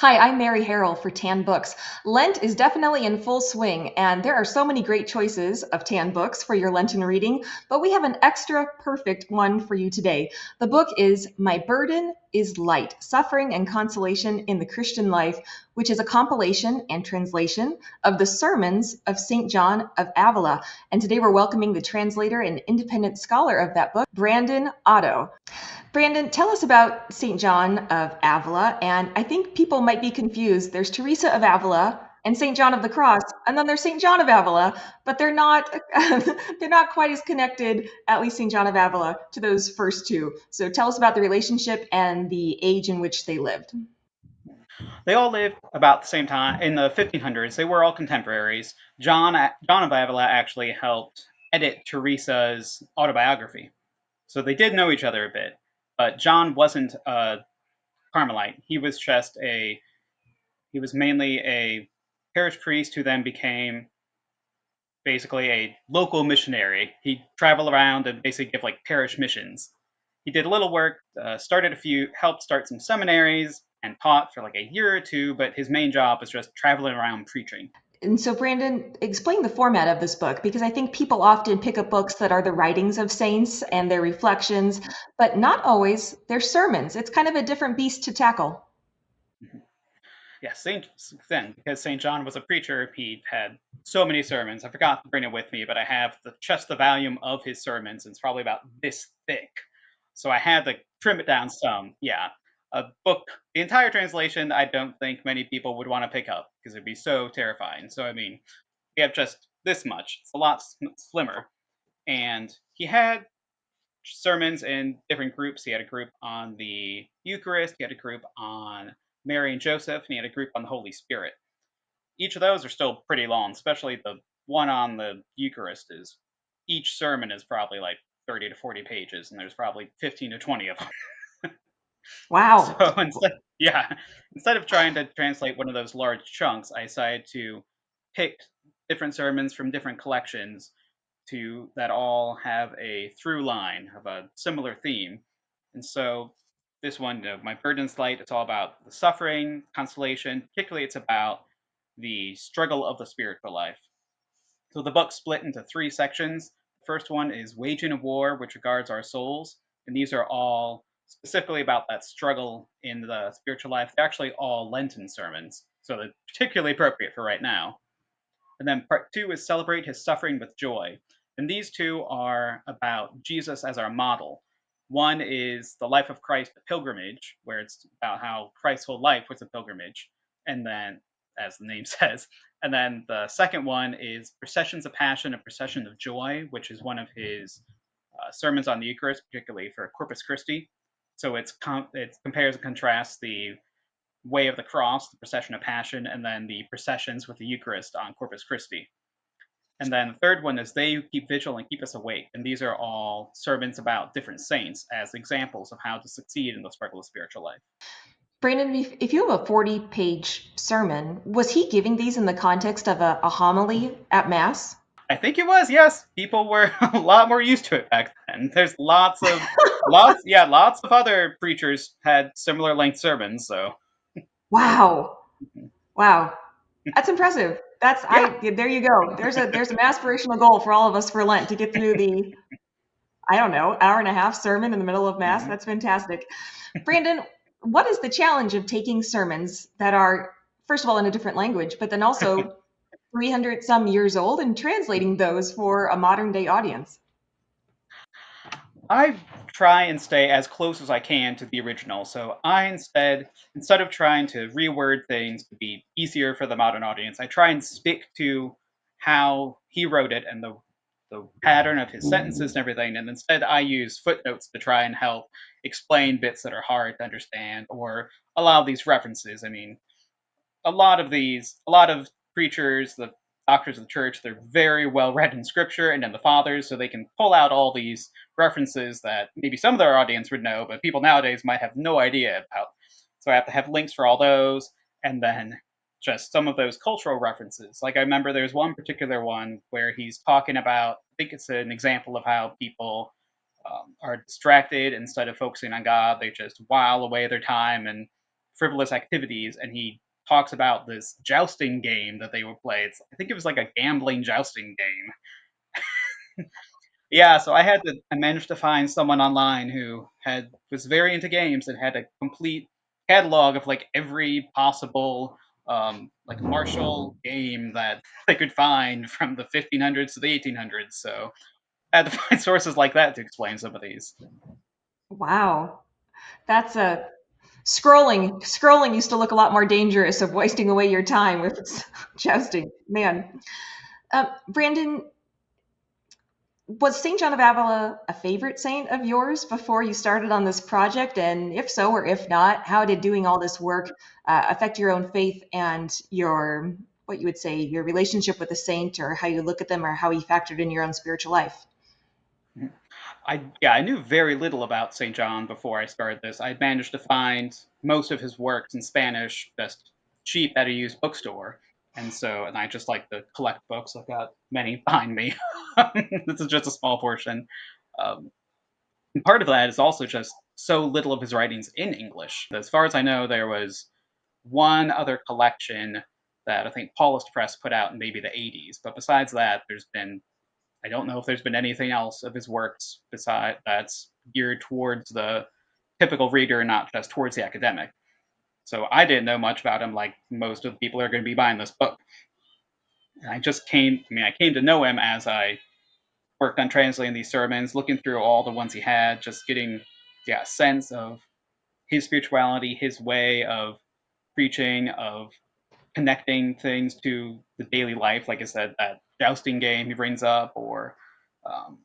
Hi, I'm Mary Harrell for Tan Books. Lent is definitely in full swing, and there are so many great choices of Tan books for your Lenten reading, but we have an extra perfect one for you today. The book is My Burden is Light, Suffering and Consolation in the Christian Life, which is a compilation and translation of the sermons of St. John of Avila. And today we're welcoming the translator and independent scholar of that book, Brandon Otto. Brandon, tell us about St. John of Avila. And I think people might be confused. There's Teresa of Avila and St. John of the Cross, and then there's St. John of Avila, but they're not they're not quite as connected, at least St. John of Avila, to those first two. So tell us about the relationship and the age in which they lived. They all lived about the same time in the 1500s. They were all contemporaries. John of Avila actually helped edit Teresa's autobiography, so they did know each other a bit. But John wasn't a Carmelite. He was mainly a parish priest who then became basically a local missionary. He'd travel around and basically give like parish missions. He did a little work, helped start some seminaries, and taught for like a year or two, but his main job was just traveling around preaching. And so, Brandon, explain the format of this book because I think people often pick up books that are the writings of saints and their reflections, but not always their sermons. It's kind of a different beast to tackle. Yeah, because Saint John was a preacher, he had so many sermons. I forgot to bring it with me, but I have the volume of his sermons, and it's probably about this thick. So I had to trim it down some. Yeah, a book, the entire translation, I don't think many people would want to pick up because it'd be so terrifying. So I mean, we have just this much. It's a lot slimmer, and he had sermons in different groups. He had a group on the Eucharist, he had a group on Mary and Joseph, and he had a group on the Holy Spirit. Each of those are still pretty long, especially the one on the Eucharist is each sermon is probably like 30 to 40 pages, and there's probably 15 to 20 of them. So Wow. instead of trying to translate one of those large chunks, I decided to pick different sermons from different collections to that all have a through line of a similar theme. And so this one, My Burden's Light, it's all about the suffering, consolation. Particularly, it's about the struggle of the spiritual life. So the book's split into three sections. The first one is Waging a War, which regards our souls. And these are all specifically about that struggle in the spiritual life. They're actually all Lenten sermons, so they're particularly appropriate for right now. And then part two is Celebrate His Suffering with Joy. And these two are about Jesus as our model. One is the life of Christ, a pilgrimage, where it's about how Christ's whole life was a pilgrimage. And then, as the name says, and then the second one is Processions of Passion and Procession of Joy, which is one of his sermons on the Eucharist, particularly for Corpus Christi. So it compares and contrasts the Way of the Cross, the Procession of Passion, and then the processions with the Eucharist on Corpus Christi. And then the third one is They Who Keep Vigil and Keep Us Awake. And these are all sermons about different saints as examples of how to succeed in the struggle of spiritual life. Brandon, if you have a 40-page sermon, was he giving these in the context of a homily at Mass? I think it was, yes. People were a lot more used to it back then. There's lots of other preachers had similar length sermons, so Wow. Wow. That's impressive. yeah. There you go. There's an aspirational goal for all of us for Lent to get through the, I don't know, hour and a half sermon in the middle of Mass. Mm-hmm. That's fantastic. Brandon, what is the challenge of taking sermons that are, first of all, in a different language, but then also 300 some years old and translating those for a modern day audience? I try and stay as close as I can to the original. So instead of trying to reword things to be easier for the modern audience, I try and stick to how he wrote it and the pattern of his sentences and everything. And instead, I use footnotes to try and help explain bits that are hard to understand or allow these references. I mean, a lot of preachers, the doctors of the church, they're very well read in scripture and in the fathers, so they can pull out all these references that maybe some of their audience would know, but people nowadays might have no idea about. So I have to have links for all those, and then just some of those cultural references. Like I remember there's one particular one where he's talking about, I think it's an example of how people are distracted instead of focusing on God. They just while away their time and frivolous activities, and he talks about this jousting game that they would play. I think it was like a gambling jousting game. Yeah, so I managed to find someone online who was very into games and had a complete catalog of like every possible like martial game that they could find from the 1500s to the 1800s. So I had to find sources like that to explain some of these. Wow. That's a scrolling used to look a lot more dangerous of wasting away your time if it's jousting. Man. Brandon, was St. John of Avila a favorite saint of yours before you started on this project? And if so, or if not, how did doing all this work affect your own faith and your, what you would say, your relationship with the saint, or how you look at them, or how he factored in your own spiritual life? I knew very little about St. John before I started this. I managed to find most of his works in Spanish just cheap at a used bookstore. And I just like to collect books. I've got many behind me. This is just a small portion. Um, and part of that is also just so little of his writings in English. As far as I know, there was one other collection that I think Paulist Press put out in maybe the 80s. But besides that, I don't know if there's been anything else of his works beside that's geared towards the typical reader, not just towards the academic. So I didn't know much about him, like most of the people who are going to be buying this book. And I came to know him as I worked on translating these sermons, looking through all the ones he had, just getting a sense of his spirituality, his way of preaching, of connecting things to the daily life. Like I said, that jousting game he brings up, or um,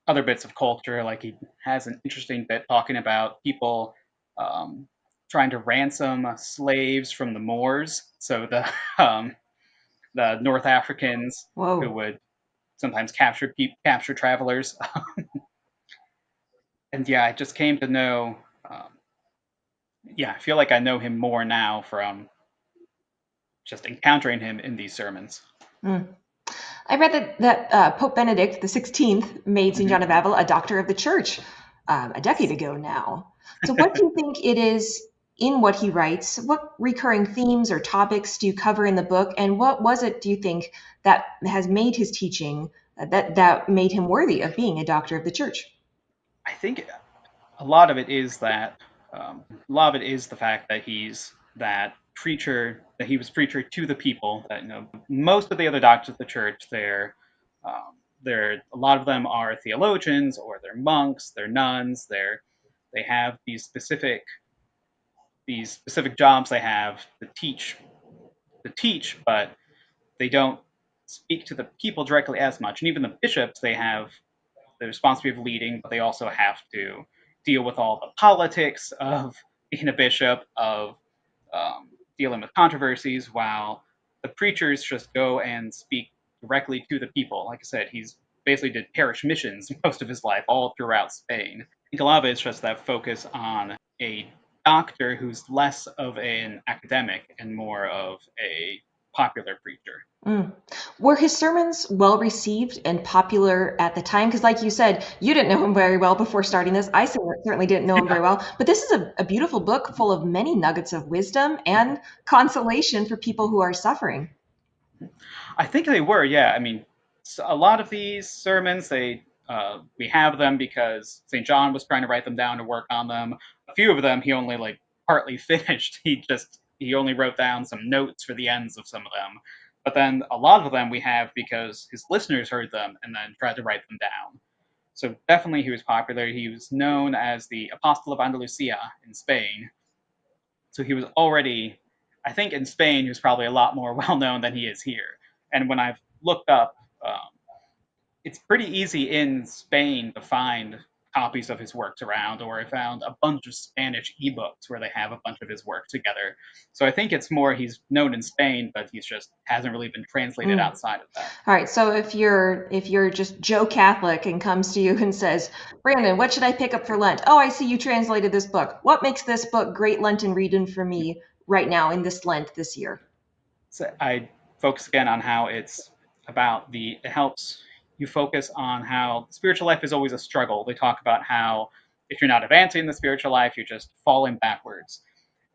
other bits of culture. Like he has an interesting bit talking about people um, trying to ransom slaves from the Moors. So the North Africans who Whoa. would sometimes capture travelers. And I just came to know. I feel like I know him more now from just encountering him in these sermons. Mm. I read that Pope Benedict the 16th made St. Mm-hmm. John of Avila a doctor of the church a decade ago now. So, what do you think it is in what he writes? What recurring themes or topics do you cover in the book? And what was it, do you think, that has made his teaching, that made him worthy of being a doctor of the church? I think a lot of it is that a lot of it is the fact that he was preacher to the people. That most of the other doctors of the church, they're a lot of them are theologians, or they're monks, they're nuns, they have these specific jobs they have to teach, but they don't speak to the people directly as much. And even the bishops, they have the responsibility of leading, but they also have to deal with all the politics of being a bishop, of dealing with controversies, while the preachers just go and speak directly to the people. Like I said, he's basically did parish missions most of his life, all throughout Spain. I think a lot of it is just that focus on a doctor who's less of an academic and more of a popular preacher. Mm. Were his sermons well received and popular at the time? Because, like you said, you didn't know him very well before starting this. I certainly didn't know him very well. But this is a beautiful book full of many nuggets of wisdom and consolation for people who are suffering. I think they were, yeah. I mean, a lot of these sermons, we have them because St. John was trying to write them down to work on them. A few of them he only like partly finished. He only wrote down some notes for the ends of some of them. But then a lot of them we have because his listeners heard them and then tried to write them down. So definitely he was popular. He was known as the Apostle of Andalusia in Spain. So he was already, I think in Spain, he was probably a lot more well known than he is here. And when I've looked up, it's pretty easy in Spain to find copies of his works around, or I found a bunch of Spanish ebooks where they have a bunch of his work together. So I think it's more he's known in Spain, but he's just hasn't really been translated Mm. outside of that. All right. So if you're just Joe Catholic and comes to you and says, Brandon, what should I pick up for Lent? Oh, I see you translated this book. What makes this book great Lenten reading for me right now in this Lent this year? So I focus again on how it helps you focus on how spiritual life is always a struggle. They talk about how if you're not advancing in the spiritual life, you're just falling backwards.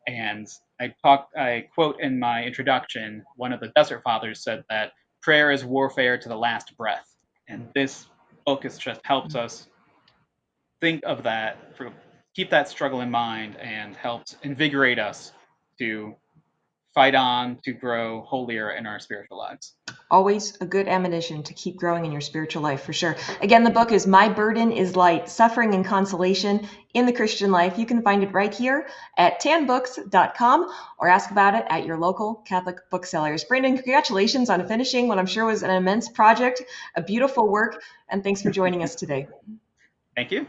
And I quote in my introduction, one of the Desert Fathers said that prayer is warfare to the last breath. And this book is just helps us think of that, keep that struggle in mind, and helps invigorate us to fight on to grow holier in our spiritual lives. Always a good ammunition to keep growing in your spiritual life, for sure. Again, the book is My Burden is Light, Suffering and Consolation in the Christian Life. You can find it right here at tanbooks.com or ask about it at your local Catholic booksellers. Brandon, congratulations on finishing what I'm sure was an immense project, a beautiful work, and thanks for joining us today. Thank you.